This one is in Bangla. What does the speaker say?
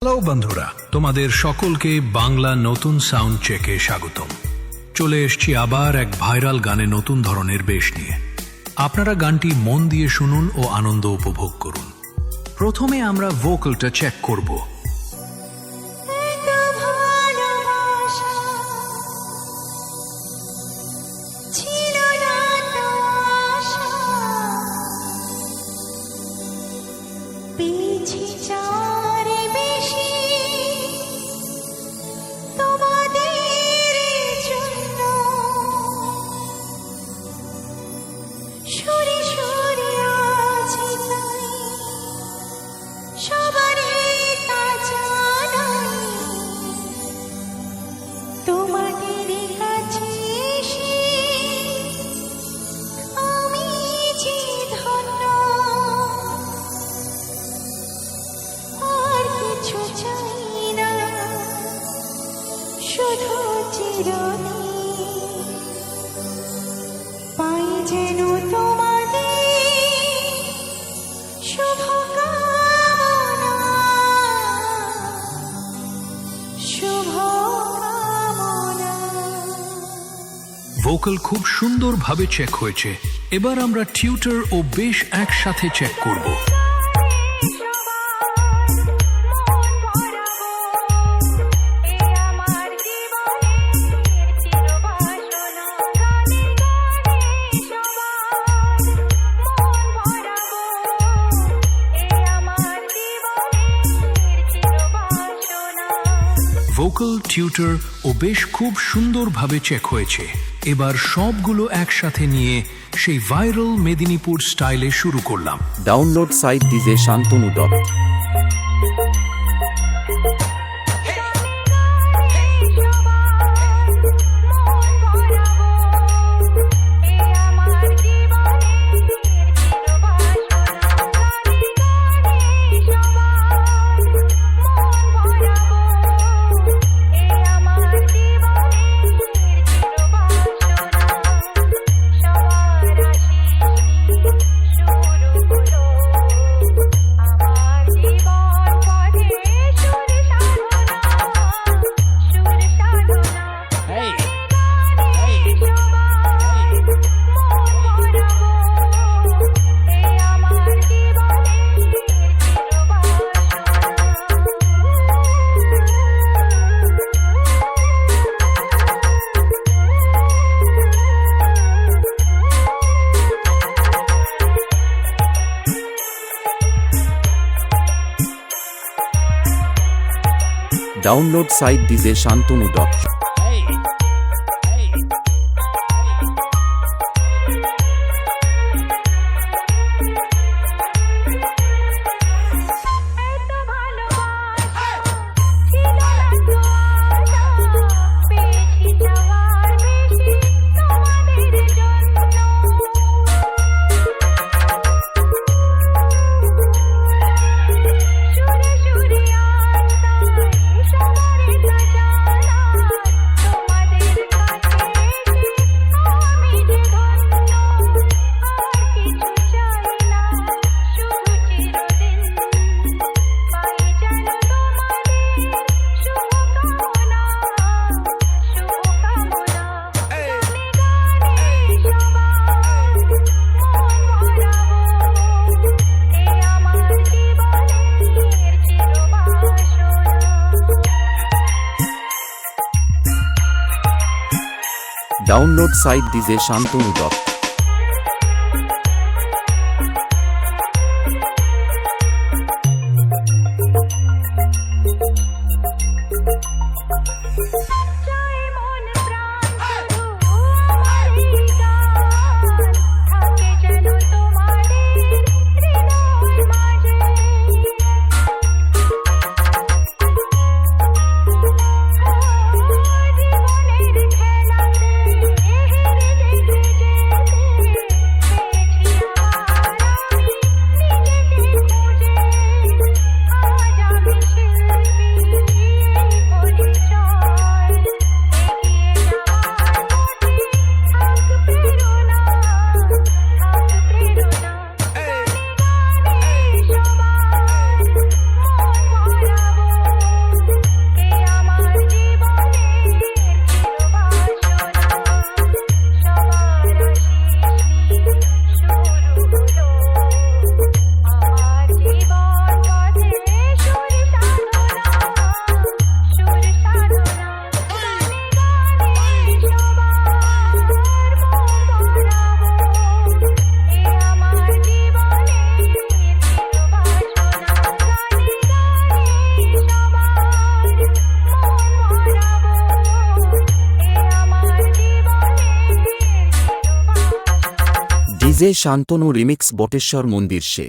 হ্যালো বন্ধুরা, তোমাদের সকলকে বাংলা নতুন সাউন্ড চেকে স্বাগতম। চলে এসছি আবার এক ভাইরাল গানে নতুন ধরনের বেশ নিয়ে। আপনারা গানটি মন দিয়ে শুনুন ও আনন্দ উপভোগ করুন। প্রথমে আমরা ভোকালটা চেক করব। ভোকাল খুব সুন্দরভাবে চেক হয়েছে। এবার আমরা টিউটার ও বেশ একসাথে চেক করব। ভোকাল, টিউটার ও বেশ খুব সুন্দরভাবে চেক হয়েছে। এবার সবগুলো একসাথে নিয়ে সেই ভাইরাল মেদিনীপুর স্টাইলে শুরু করলাম। Download site DJ Shantanu dot. Download site DJ Shantanu dot. Download site DJ Shantanu dot. DJ Shantanu remix Bateshwar মন্দির সে